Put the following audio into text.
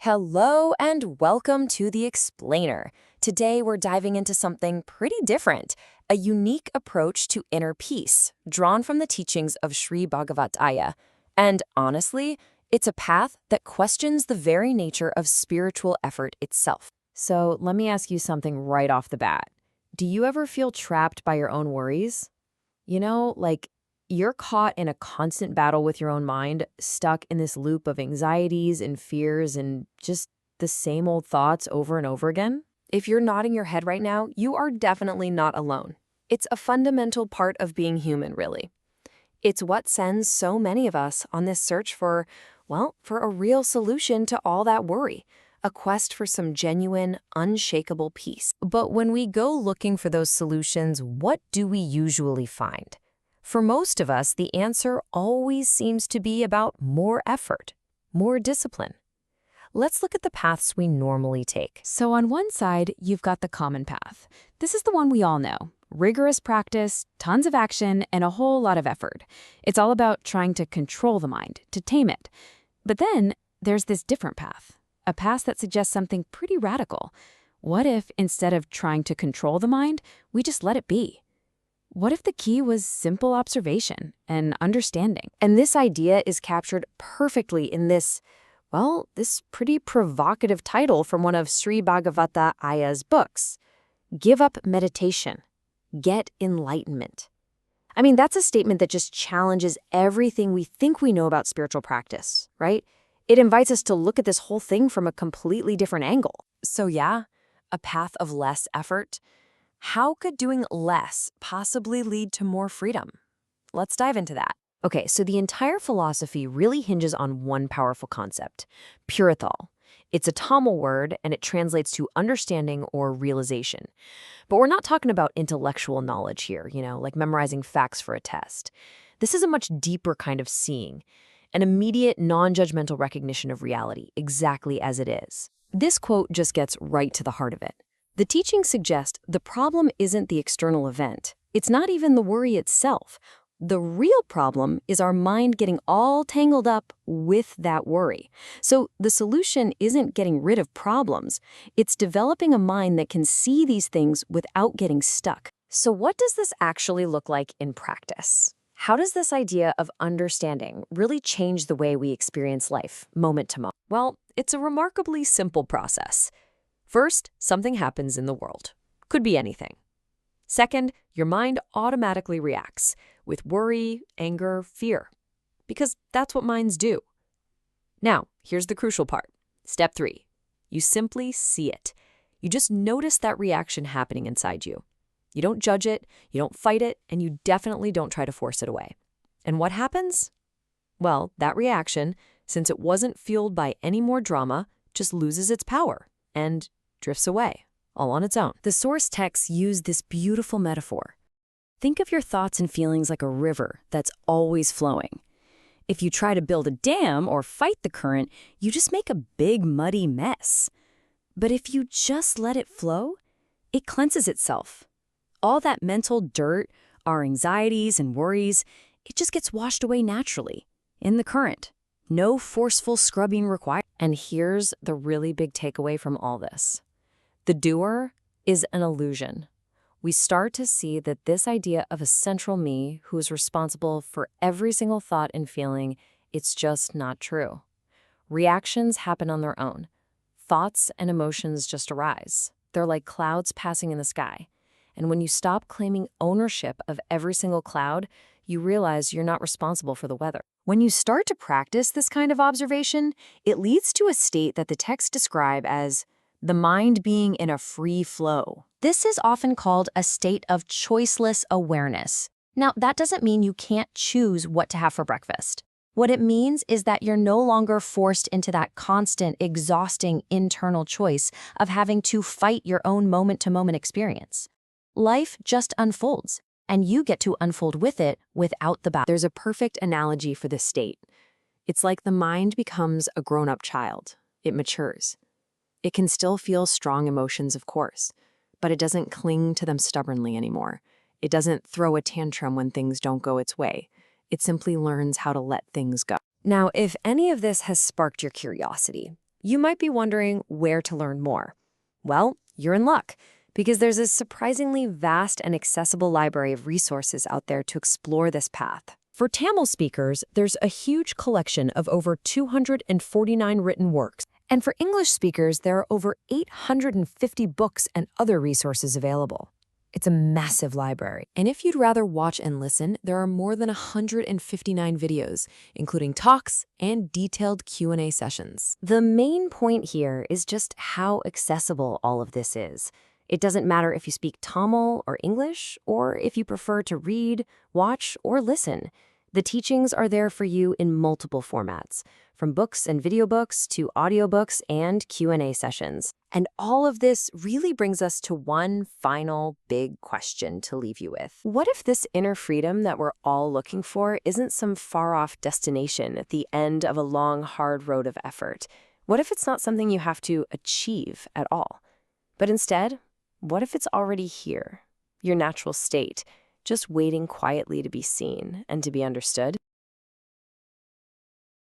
Hello and welcome to The Explainer. Today we're diving into something pretty different, a unique approach to inner peace, drawn from the teachings of Sri Bhagavath Ayya. And honestly, it's a path that questions the very nature of spiritual effort itself. So let me ask you something right off the bat. Do you ever feel trapped by your own worries? Like you're caught in a constant battle with your own mind, stuck in this loop of anxieties and fears and just the same old thoughts over and over again? If you're nodding your head right now, you are definitely not alone. It's a fundamental part of being human, really. It's what sends so many of us on this search for a real solution to all that worry, a quest for some genuine, unshakable peace. But when we go looking for those solutions, what do we usually find? For most of us, the answer always seems to be about more effort, more discipline. Let's look at the paths we normally take. So on one side, you've got the common path. This is the one we all know. Rigorous practice, tons of action, and a whole lot of effort. It's all about trying to control the mind, to tame it. But then there's this different path, a path that suggests something pretty radical. What if, instead of trying to control the mind, we just let it be? What if the key was simple observation and understanding? And this idea is captured perfectly in this pretty provocative title from one of Sri Bhagavath Ayya's books. Give up meditation. Get enlightenment. I mean, that's a statement that just challenges everything we think we know about spiritual practice, right? It invites us to look at this whole thing from a completely different angle. So yeah, a path of less effort. How could doing less possibly lead to more freedom? Let's dive into that. Okay, so the entire philosophy really hinges on one powerful concept, purithal. It's a Tamil word, and it translates to understanding or realization. But we're not talking about intellectual knowledge here, like memorizing facts for a test. This is a much deeper kind of seeing, an immediate, non-judgmental recognition of reality, exactly as it is. This quote just gets right to the heart of it. The teachings suggest the problem isn't the external event. It's not even the worry itself. The real problem is our mind getting all tangled up with that worry. So the solution isn't getting rid of problems. It's developing a mind that can see these things without getting stuck. So what does this actually look like in practice? How does this idea of understanding really change the way we experience life, moment to moment? Well, it's a remarkably simple process. First, something happens in the world. Could be anything. Second, your mind automatically reacts with worry, anger, fear, because that's what minds do. Now, here's the crucial part. Step 3. You simply see it. You just notice that reaction happening inside you. You don't judge it, you don't fight it, and you definitely don't try to force it away. And what happens? Well, that reaction, since it wasn't fueled by any more drama, just loses its power and drifts away, all on its own. The source texts use this beautiful metaphor. Think of your thoughts and feelings like a river that's always flowing. If you try to build a dam or fight the current, you just make a big, muddy mess. But if you just let it flow, it cleanses itself. All that mental dirt, our anxieties and worries, it just gets washed away naturally, in the current. No forceful scrubbing required. And here's the really big takeaway from all this. The doer is an illusion. We start to see that this idea of a central me who is responsible for every single thought and feeling, it's just not true. Reactions happen on their own. Thoughts and emotions just arise. They're like clouds passing in the sky. And when you stop claiming ownership of every single cloud, you realize you're not responsible for the weather. When you start to practice this kind of observation, it leads to a state that the texts describe as the mind being in a free flow. This is often called a state of choiceless awareness. Now, that doesn't mean you can't choose what to have for breakfast. What it means is that you're no longer forced into that constant, exhausting internal choice of having to fight your own moment-to-moment experience. Life just unfolds, and you get to unfold with it without the battle. There's a perfect analogy for this state. It's like the mind becomes a grown-up child. It matures. It can still feel strong emotions, of course, but it doesn't cling to them stubbornly anymore. It doesn't throw a tantrum when things don't go its way. It simply learns how to let things go. Now, if any of this has sparked your curiosity, You might be wondering where to learn more. Well, you're in luck, because there's a surprisingly vast and accessible library of resources out there to explore this path. For Tamil speakers, there's a huge collection of over 249 written works. And for English speakers, there are over 850 books and other resources available. It's a massive library. And if you'd rather watch and listen, there are more than 159 videos, including talks and detailed Q&A sessions. The main point here is just how accessible all of this is. It doesn't matter if you speak Tamil or English, or if you prefer to read, watch, or listen. The teachings are there for you in multiple formats, from books and video books to audiobooks and Q&A sessions. And all of this really brings us to one final big question to leave you with. What if this inner freedom that we're all looking for isn't some far-off destination at the end of a long, hard road of effort? What if it's not something you have to achieve at all? But instead, what if it's already here, your natural state, just waiting quietly to be seen and to be understood?